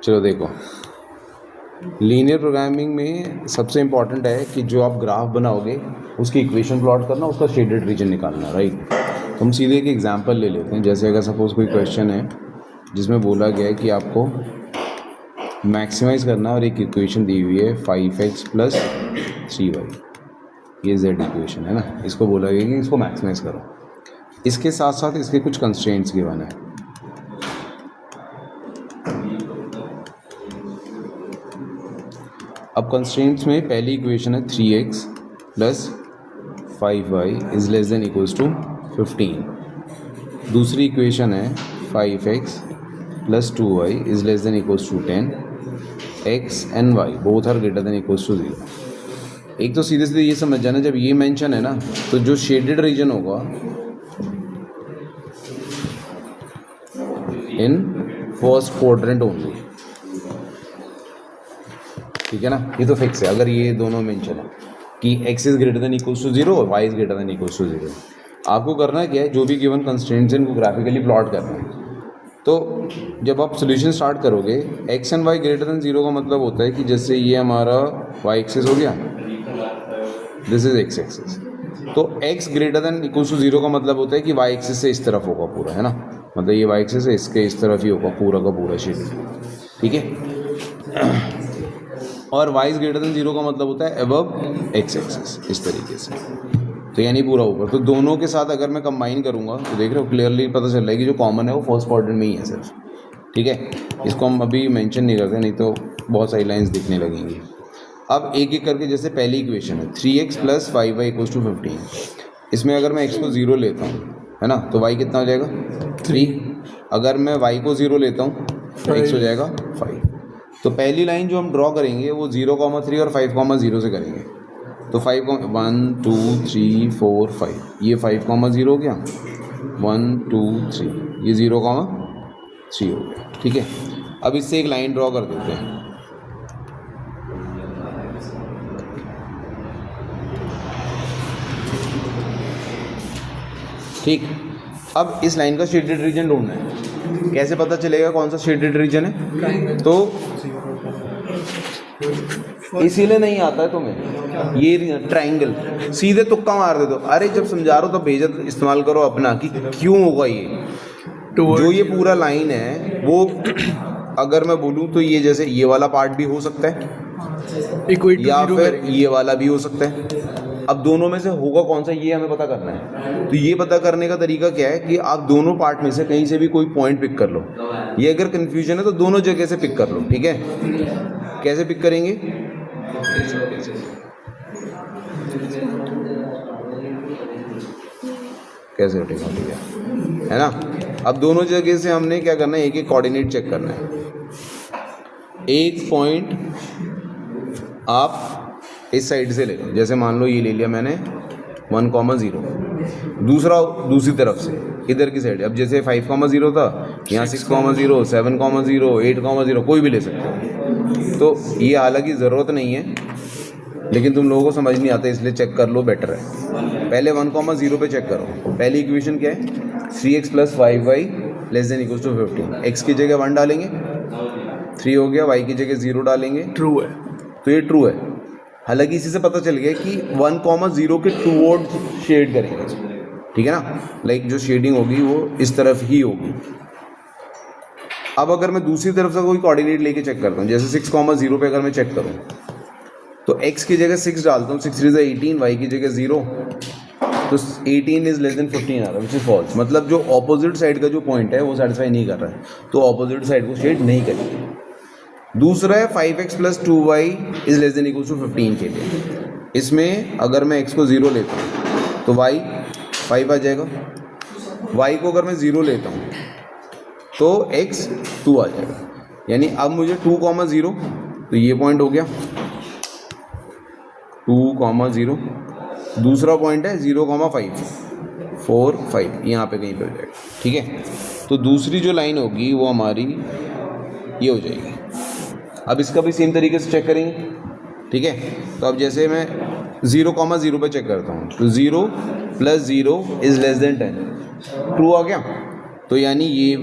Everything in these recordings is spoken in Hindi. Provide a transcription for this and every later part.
चलो देखो, लीनियर प्रोग्रामिंग में सबसे इम्पॉर्टेंट है कि जो आप ग्राफ बनाओगे उसकी इक्वेशन प्लॉट करना, उसका शेडेड रीजन निकालना, राइट। तो हम सीधे एक एग्जांपल ले लेते हैं। जैसे अगर सपोज कोई क्वेश्चन है जिसमें बोला गया है कि आपको मैक्सिमाइज़ करना और एक इक्वेशन दी हुई है 5x + 3y, ये z इक्वेशन है ना, इसको बोला गया कि इसको मैक्सिमाइज़ करो। इसके साथ साथ इसके कुछ कंस्ट्रेंट्स गिवन है। अब कंस्ट्रेंट्स में पहली इक्वेशन है 3x + 5y ≤ 15। दूसरी इक्वेशन है 5x + 2y ≤ 10। x and y both are greater than = 0। एक तो सीधे सीधे ये समझ जाना, जब ये मेंशन है ना तो जो शेडेड रीजन होगा इन फर्स्ट क्वाड्रेंट ओनली, ठीक है ना। ये तो फिक्स है अगर ये दोनों मेंशन है कि x इज ग्रेटर देन = 0 और y इज ग्रेटर देन = 0। आपको करना क्या है, जो भी गिवन कंस्ट्रेंट्स हैं इनको ग्राफिकली प्लॉट करना है। तो जब आप सोल्यूशन स्टार्ट करोगे, x and y greater than 0 का मतलब होता है कि जैसे ये हमारा y एक्सिस हो गया, दिस इज x एक्सिस, तो x ग्रेटर देन = 0 का मतलब होता है कि y एक्सिस से इस तरफ होगा पूरा, है ना। मतलब ये y एक्सिस है, इसके इस तरफ ही होगा पूरा का पूरा शेड, ठीक है। और y इज ग्रेटर देन 0 का मतलब होता है अबव x एक्सिस, इस तरीके से, तो यानी पूरा ऊपर। तो दोनों के साथ अगर मैं कंबाइन करूंगा तो देख रहे हो क्लियरली पता चल रहा है कि जो कॉमन है वो फर्स्ट क्वाड्रेंट में ही है सिर्फ, ठीक है। इसको हम अभी मेंशन नहीं करते, नहीं तो बहुत सारी लाइंस दिखने लगेंगी। अब एक एक करके, जैसे पहली इक्वेशन है 3x + 5y = 15। इसमें अगर मैं x को 0 लेता हूँ, है ना, तो y कितना हो जाएगा 3। अगर मैं y को 0 लेता हूँ तो x हो जाएगा 5। तो पहली लाइन जो हम ड्रॉ करेंगे वो 0,3 और 5,0 से करेंगे। तो 1 2 3 4 5, ये 5,0 हो गया, 1 2 3, ये 0,3 हो गया, ठीक है। अब इससे एक लाइन ड्रॉ कर देते हैं, ठीक। अब इस लाइन का शेडेड रीजन ढूंढना है। कैसे पता चलेगा कौन सा शेडेड रीजन है? तो इसीलिए नहीं आता है तुम्हें ये ट्रायंगल, सीधे तुक्का मार दे दो। अरे जब समझा रहे हो तो बेइज्जत इस्तेमाल करो अपना कि क्यों होगा ये। जो ये पूरा लाइन है वो अगर मैं बोलूँ तो ये जैसे ये वाला पार्ट भी हो सकता है या फिर ये वाला भी हो सकता है। अब दोनों में से होगा कौन सा, ये हमें पता करना है। तो ये पता करने का तरीका क्या है कि आप दोनों पार्ट में से कहीं से भी कोई पॉइंट पिक कर लो। ये अगर कन्फ्यूजन है तो दोनों जगह से पिक कर लो, ठीक है। कैसे पिक करेंगे? कैसे उठेगा, ठीक है ना। अब दोनों जगह से हमने क्या करना है, एक एक कोऑर्डिनेट चेक करना है। एक पॉइंट आप इस साइड से ले लो, जैसे मान लो ये ले लिया मैंने 1,0, दूसरा दूसरी तरफ से इधर की साइड। अब जैसे 5,0 था, यहाँ 6,0, 7,0, 8,0, कोई भी ले सकते हो। तो ये हालांकि ज़रूरत नहीं है, लेकिन तुम लोगों को समझ नहीं आता इसलिए चेक कर लो, बेटर है। पहले 1,0 पे चेक करो। पहली इक्वेशन क्या है? 3x + 5y ≤ 15। x की जगह 1 डालेंगे, 3 हो गया। y की जगह 0 डालेंगे, ट्रू है। तो ये ट्रू है। हालांकि इसी से पता चल गया कि 1,0 के टूवर्ड शेड करेंगे, ठीक है ना। लाइक जो शेडिंग होगी वो इस तरफ ही होगी। अब अगर मैं दूसरी तरफ से कोई कोऑर्डिनेट लेके चेक करता हूँ, जैसे 6,0 पे अगर मैं चेक करूँ तो x की जगह 6 डालता हूँ, 6 3 = 18, y की जगह 0, तो 18 इज लेस देन 15 आ रहा है, विच इज फॉल्स। मतलब जो ऑपोजिट साइड का जो पॉइंट है वो सेटिस्फाई नहीं कर रहा है, तो ऑपोजिट साइड को शेड नहीं करेंगे। दूसरा है 5x + 2y is less than = 15 के लिए। इसमें अगर मैं x को 0 लेता हूँ तो y 5 आ जाएगा। y को अगर मैं 0 लेता हूँ तो x 2 आ जाएगा। यानी अब मुझे 2,0, तो ये पॉइंट हो गया 2,0। दूसरा पॉइंट है 0,5, 4 5, यहाँ पे कहीं पे हो जाएगा, ठीक है। तो दूसरी जो लाइन होगी वो हमारी ये हो जाएगी। अब इसका भी सेम तरीके से चेक करेंगे, ठीक है। तो अब जैसे मैं 0,0 पे चेक करता हूँ तो 0 + 0 इज लेस देन 10, ट्रू आ गया। तो यानी ये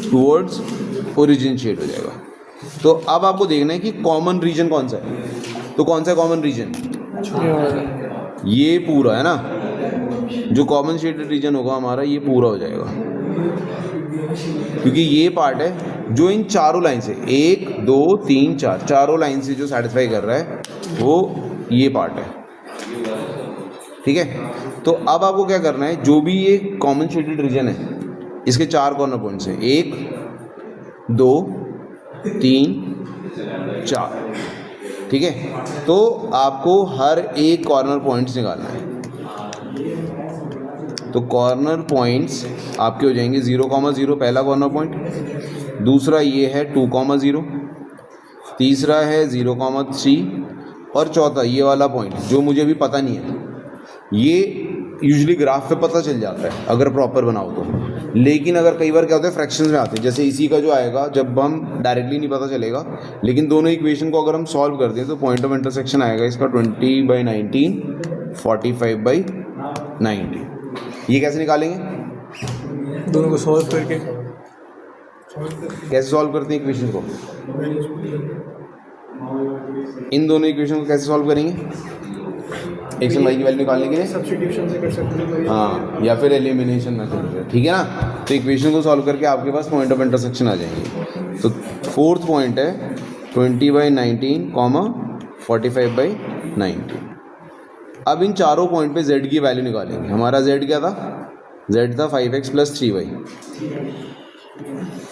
टूवर्ड्स ओरिजिन शेड हो जाएगा। तो अब आपको देखना है कि कॉमन रीजन कौन सा है। तो कौन सा कॉमन रीजन? ये पूरा है ना, जो कॉमन शेडेड रीजन होगा हमारा ये पूरा हो जाएगा, क्योंकि ये पार्ट है जो इन चारों लाइन से 1 2 3 4 चारों लाइन से जो सेटिस्फाई कर रहा है वो ये पार्ट है। ठीक है, तो अब आपको क्या करना है, जो भी ये कॉमन शेडेड रीजन है इसके 4 कॉर्नर पॉइंट्स हैं, 1 2 3 4। ठीक है, तो आपको हर एक कॉर्नर पॉइंट्स निकालना है। तो कॉर्नर पॉइंट्स आपके हो जाएंगे 0,0 पहला कॉर्नर पॉइंट, दूसरा ये है 2,0, तीसरा है 0,3 और चौथा ये वाला पॉइंट जो मुझे अभी पता नहीं है। ये यूजुअली ग्राफ पे पता चल जाता है अगर प्रॉपर बनाओ तो, लेकिन अगर कई बार क्या होता है फ्रैक्शंस में आते हैं, जैसे इसी का जो आएगा जब हम डायरेक्टली नहीं पता चलेगा, लेकिन दोनों इक्वेशन को अगर हम सॉल्व करते हैं तो पॉइंट ऑफ इंटरसेक्शन आएगा इसका 20/19 45/90। ये कैसे निकालेंगे? दोनों को सॉल्व करके। कैसे सॉल्व करते हैं इक्वेशन को? इन दोनों इक्वेशन को कैसे सॉल्व करेंगे? एक्स एंड वाई की वैल्यू निकालने के लिए सब्स्टिट्यूशन से कर सकते हैं। हाँ, या फिर एलिमिनेशन मेथड से। ठीक है ना, तो इक्वेशन को सॉल्व करके आपके पास पॉइंट ऑफ इंटरसेक्शन आ जाएंगे। तो फोर्थ पॉइंट है 20/19, 45/90। अब इन चारों पॉइंट पे z की वैल्यू निकालेंगे। हमारा z क्या था? z था 5x + 3y,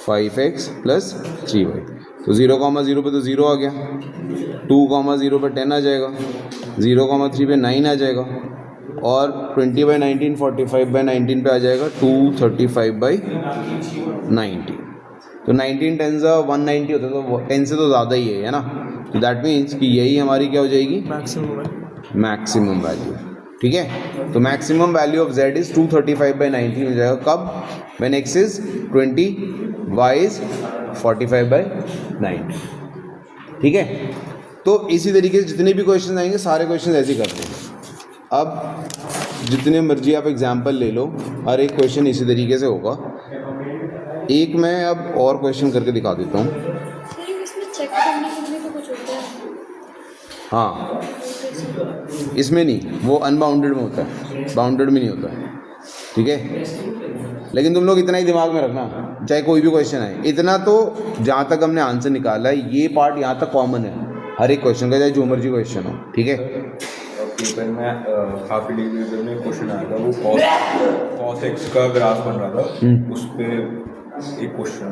5x + 3y। तो 0,0 पे तो 0 आ गया, 2,0 पे 10 आ जाएगा, 0,3 पे 9 आ जाएगा, और 20/19 45/19 पे आ जाएगा 235/90। तो 19 10 190 होता है, तो 10 से तो ज़्यादा ही है ना। तो दैट मीन्स कि यही हमारी क्या हो जाएगी? Maximum value. ठीक है, तो maximum value of z is 235/90 हो जाएगा। कब? When x is 20, y is 45/90। ठीक है, तो इसी तरीके से जितने भी क्वेश्चन आएंगे सारे क्वेश्चन ऐसे ही करते हैं। अब जितने मर्जी आप एग्जाम्पल ले लो, हर एक क्वेश्चन इसी तरीके से होगा। एक मैं अब और क्वेश्चन करके दिखा देता हूँ। इसमें चेक करने के लिए तो कुछ होता है? हाँ, इसमें नहीं, वो अनबाउंडेड में होता है, बाउंडेड में नहीं होता है। ठीक है, लेकिन तुम लोग इतना ही दिमाग में रखना, चाहे कोई भी क्वेश्चन है, इतना तो जहाँ तक हमने आंसर निकाला है ये पार्ट यहाँ तक कॉमन है हर एक क्वेश्चन का, चाहे जो मर्जी क्वेश्चन हो। ठीक है, पेपर में हाफ डिग्री में क्वेश्चन आया था, वो cos x का ग्राफ बन रहा था, उस पे एक क्वेश्चन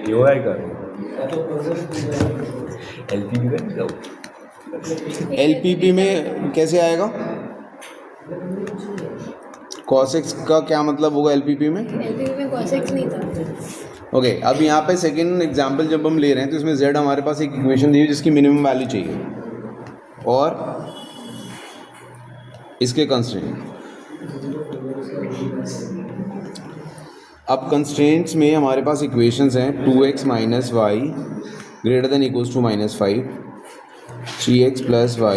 ये आएगा एलपीपी में कैसे आएगा? cos x का क्या मतलब होगा एलपीपी में? एलपीपी में cos x नहीं था। ओके, अब यहाँ पे सेकंड एग्जांपल जब हम ले रहे हैं तो इसमें z हमारे पास एक इक्वेशन दी है जिसकी मिनिमम वैल्यू चाहिए और इसके कंस्ट्रेंट। अब कंस्ट्रेंट्स में हमारे पास इक्वेशंस हैं 2x - y > -5, 3x + y >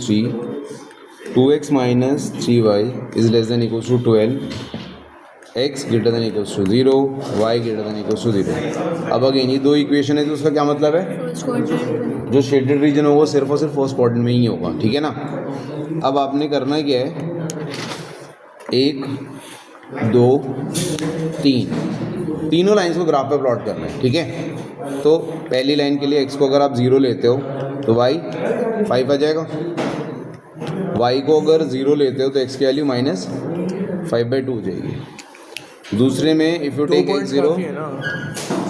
3, 2x - 3y > 12, x > 0, y > 0। अब अगेन ये दो इक्वेशन है तो उसका क्या मतलब है? फर्स्ट क्वाड्रेंट जो शेडेड रीजन होगा सिर्फ और सिर्फ फर्स्ट क्वाड्रेंट में ही होगा। ठीक है ना, अब आपने करना क्या है, 1 2 3 तीनों लाइंस को ग्राफ पे प्लॉट करना है। ठीक है, तो पहली लाइन के लिए x को अगर आप 0 लेते हो तो y 5 आ जाएगा, y को अगर 0 लेते हो तो x की वैल्यू -5/2 हो जाएगी। दूसरे में इफ़ यू टेक x 0,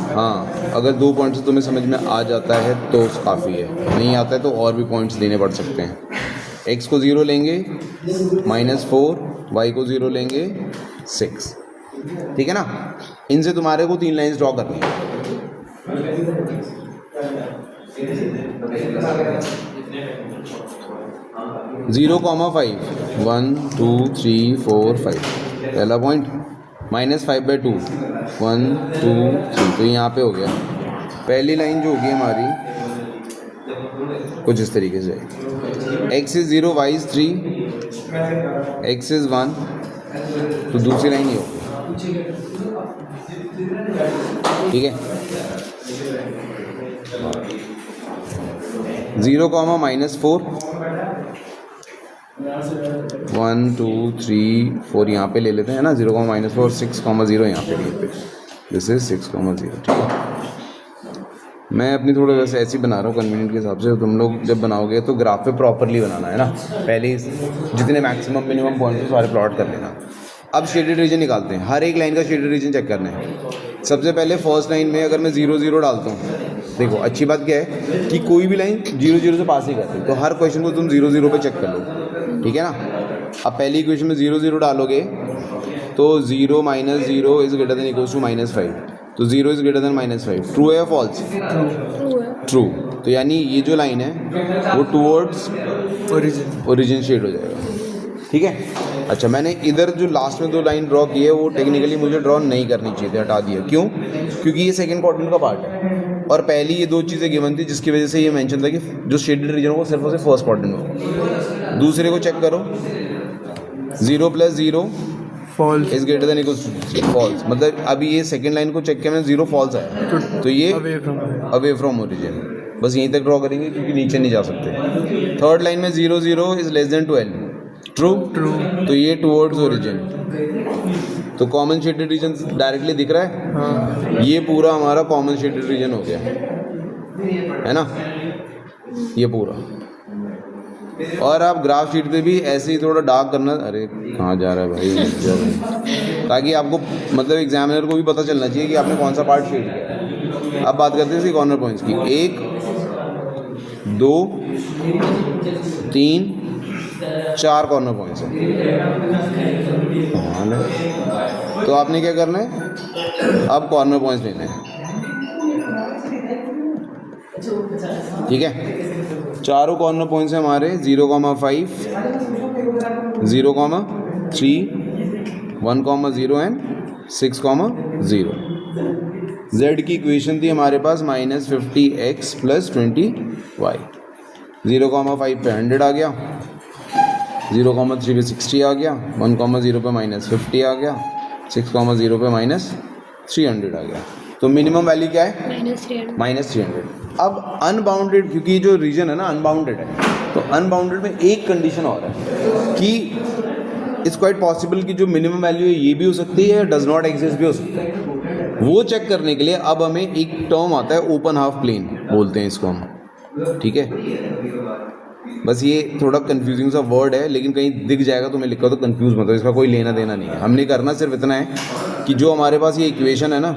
हाँ, अगर 2 पॉइंट से तुम्हें समझ में आ जाता है तो काफ़ी है, नहीं आता है तो और भी पॉइंट्स देने पड़ सकते हैं। x को 0 लेंगे -4, y को 0 लेंगे 6। ठीक है ना, इनसे तुम्हारे को 3 लाइंस ड्रॉ करनी है। जीरो कॉमा 5 1 2 3 4 5 पहला पॉइंट, -5/2 1 2 3, तो यहाँ पे हो गया। पहली लाइन जो होगी हमारी कुछ इस तरीके से, x is 0 y is 3 x is 1, तो दूसरी लाइन ये होगी ठीक है, 0, -4, 1 2 3 4 यहाँ पे ले लेते हैं ना, 0, -4, 6, 0 यहाँ पे लिए थे, दिस इज 6, 0, ठीक है। मैं अपनी थोड़ा वैसे ऐसी बना रहा हूँ कन्वीनियंट के हिसाब से, तुम लोग जब बनाओगे तो ग्राफ पे प्रॉपरली बनाना है ना, पहले ही जितने मैक्सिमम मिनिमम पॉइंट सारे प्लॉट कर लेना। अब शेडेड रीजन निकालते हैं, हर एक लाइन का शेडेड रीजन चेक करना है। सबसे पहले फर्स्ट लाइन में अगर मैं 0 0 डालता हूँ, देखो अच्छी बात क्या है कि कोई भी लाइन 0 0 से पास ही करती है, तो हर क्वेश्चन को तुम 0 0 पे चेक कर लो, ठीक है ना। अब पहली इक्वेशन में 0 0 डालोगे तो 0 - 0 is greater than equals to -5, तो 0 इज ग्रेटर देन -5, ट्रू है या फॉल्स? ट्रू है। ट्रू, तो यानी ये जो लाइन है वो टूवर्ड्स ओरिजिन शेड हो जाएगा, ठीक है। अच्छा, मैंने इधर जो लास्ट में 2 लाइन ड्रॉ की है वो टेक्निकली मुझे ड्रॉ नहीं करनी चाहिए थी, हटा दिया। क्यों? क्योंकि ये सेकंड क्वाड्रेंट का पार्ट है और पहली ये 2 चीज़ें गिवन थी जिसकी वजह से ये मेंशन था कि जो शेडेड रीजन वो सिर्फ और सिर्फ फर्स्ट क्वाड्रेंट में होगा। दूसरे को चेक करो, 0 + 0 false is greater than equals to false, मतलब अभी ये सेकंड लाइन को चेक किया मैंने, 0 फॉल्स आया, तो ये अवे फ्रॉम ओरिजिन, बस यहीं तक ड्रॉ करेंगे क्योंकि नीचे नहीं जा सकते। थर्ड लाइन में 0 0 इज लेस देन 12, ट्रू, तो ये टुवर्ड्स ओरिजिन, तो कॉमन शेडेड रीजन डायरेक्टली दिख रहा है। हाँ। ये पूरा हमारा कॉमन शेडेड रीजन हो गया है ना, ये पूरा। और आप ग्राफ शीट पे भी ऐसे ही थोड़ा डार्क करना, अरे कहाँ जा रहा है भाई, ताकि आपको मतलब एग्जामिनर को भी पता चलना चाहिए कि आपने कौन सा पार्ट शेड किया है। अब बात करते हैं इसकी कॉर्नर पॉइंट्स की, 1 2 3 4 कॉर्नर पॉइंट्स हैं, तो आपने क्या करना है, अब कॉर्नर पॉइंट्स लेने हैं, ठीक है। चारों कॉर्नर पॉइंट्स हैं हमारे 0, 5 0, 3 1, 0 एंड 6, 0। z की इक्वेशन थी हमारे पास -50x + 20y, 0, 5 पे 100 आ गया, 0, 3 पे 60 आ गया, 1, 0 पे -50 आ गया, 6, 0 पे -300 आ गया। तो मिनिमम वैल्यू क्या है? -300। अब अनबाउंडेड, क्योंकि जो रीजन है ना अनबाउंडेड है, तो अनबाउंडेड में एक कंडीशन और है कि इट्स क्वाइट पॉसिबल कि जो मिनिमम वैल्यू है ये भी हो सकती है, डज नॉट एग्जिस्ट भी हो सकता है। वो चेक करने के लिए अब हमें एक टर्म आता है ओपन हाफ प्लेन बोलते हैं इसको हम, ठीक है। बस ये थोड़ा कंफ्यूजिंग सा वर्ड है, लेकिन कहीं दिख जाएगा तो मैं लिखा तो कंफ्यूज मत हो, इसका कोई लेना देना नहीं है। हमने करना सिर्फ इतना है कि जो हमारे पास ये इक्वेशन है ना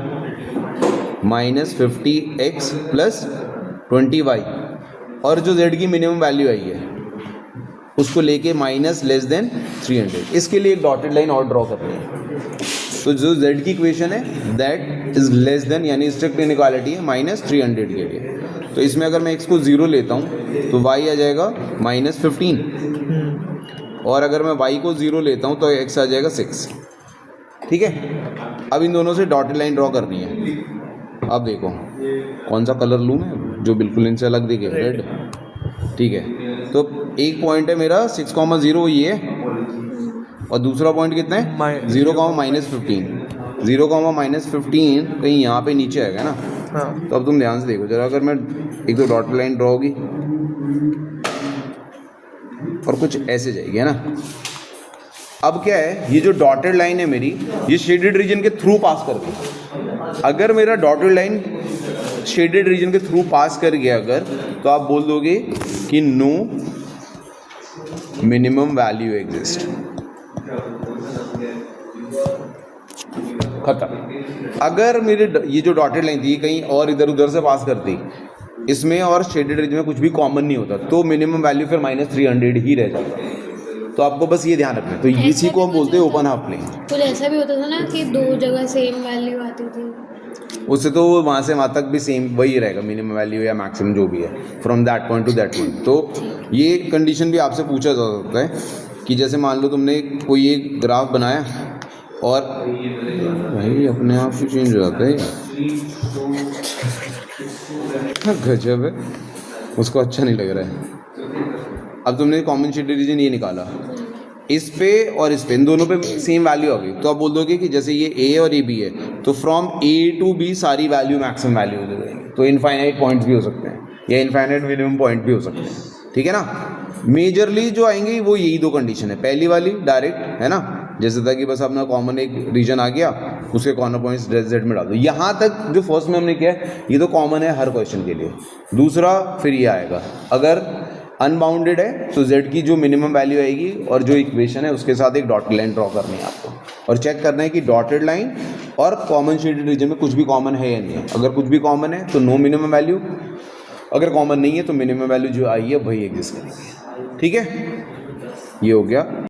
-50x + 20y और जो z की मिनिमम वैल्यू आई है उसको लेके -<300, इसके लिए एक डॉटेड लाइन और ड्रॉ करनी है। तो जो z की इक्वेशन है दैट इज लेस देन, यानी स्ट्रिक्ट इनइक्वालिटी है -300 के लिए। तो इसमें अगर मैं x को 0 लेता हूँ तो y आ जाएगा -15, और अगर मैं y को 0 लेता हूँ तो x आ जाएगा 6, ठीक है। अब इन दोनों से डॉटेड लाइन ड्रॉ करनी है। अब देखो कौन सा कलर लूँ मैं जो बिल्कुल इनसे अलग दिखे, रेड, ठीक है। तो एक पॉइंट है मेरा 6, 0 ये है, और दूसरा पॉइंट कितना है 0, -15। 0, -15 कहीं यहाँ पे नीचे आएगा ना। हाँ। तो अब तुम ध्यान से देखो जरा, अगर मैं एक दो डॉटेड लाइन ड्रॉ होगी और कुछ ऐसे जाएगी, है ना। अब क्या है, ये जो डॉटेड लाइन है मेरी, ये शेडेड रीजन के थ्रू पास कर गई। अगर मेरा डॉटेड लाइन शेडेड रीजन के थ्रू पास कर गया अगर, तो आप बोल दोगे कि नो मिनिमम वैल्यू एग्जिस्ट, खत्म। अगर मेरे ये जो डॉटेड लाइन थी कहीं और इधर उधर से पास करती, इसमें और शेडेड रीजन में कुछ भी कॉमन नहीं होता, तो मिनिमम वैल्यू फिर -300 ही रह जाता। तो आपको बस ये ध्यान रखना है। तो इसी को हम बोलते हैं ओपन हाफ प्लेन। तो ऐसा भी होता था ना कि 2 जगह सेम वैल्यू आती थी, उससे तो वहाँ से वहाँ तक भी सेम वही रहेगा, मिनिमम वैल्यू या मैक्सिमम जो भी है, from that point two that point. तो ये कंडीशन भी आपसे पूछा जा सकता है कि जैसे मान लो तुमने कोई एक ग्राफ बनाया और भाई अपने आप से चेंज हो जाता है, गजब है, उसको अच्छा नहीं लग रहा है। अब तुमने कॉमन शेडेड रीजन ये निकाला, इस पे और इस पे, इन दोनों पे सेम वैल्यू आ गई, तो आप बोल दोगे कि जैसे ये ए और ये बी है, तो फ्रॉम ए टू बी सारी वैल्यू मैक्सिमम वैल्यू हो जाएंगी। तो इनफाइनाइट पॉइंट्स भी हो सकते हैं या इनफाइनाइट मिनिमम पॉइंट भी हो सकते हैं, ठीक है ना। मेजरली जो आएंगे वो यही दो कंडीशन है, पहली वाली डायरेक्ट है ना, जैसे था कि बस अपना कॉमन एक रीजन आ गया, उसके कॉर्नर पॉइंट्स जेड में डाल दो। यहाँ तक जो फर्स्ट में हमने किया है ये तो कॉमन है हर क्वेश्चन के लिए। दूसरा फिर ये आएगा, अगर अनबाउंडेड है तो z की जो मिनिमम वैल्यू आएगी और जो इक्वेशन है उसके साथ एक डॉटेड लाइन ड्रॉ करनी है आपको, और चेक करना है कि डॉटेड लाइन और कॉमन शेडेड रीजन में कुछ भी कॉमन है या नहीं है। अगर कुछ भी कॉमन है तो नो मिनिमम वैल्यू, अगर कॉमन नहीं है तो मिनिमम वैल्यू जो आई है वही एग्जिस्ट करेगी, ठीक है। ये हो गया।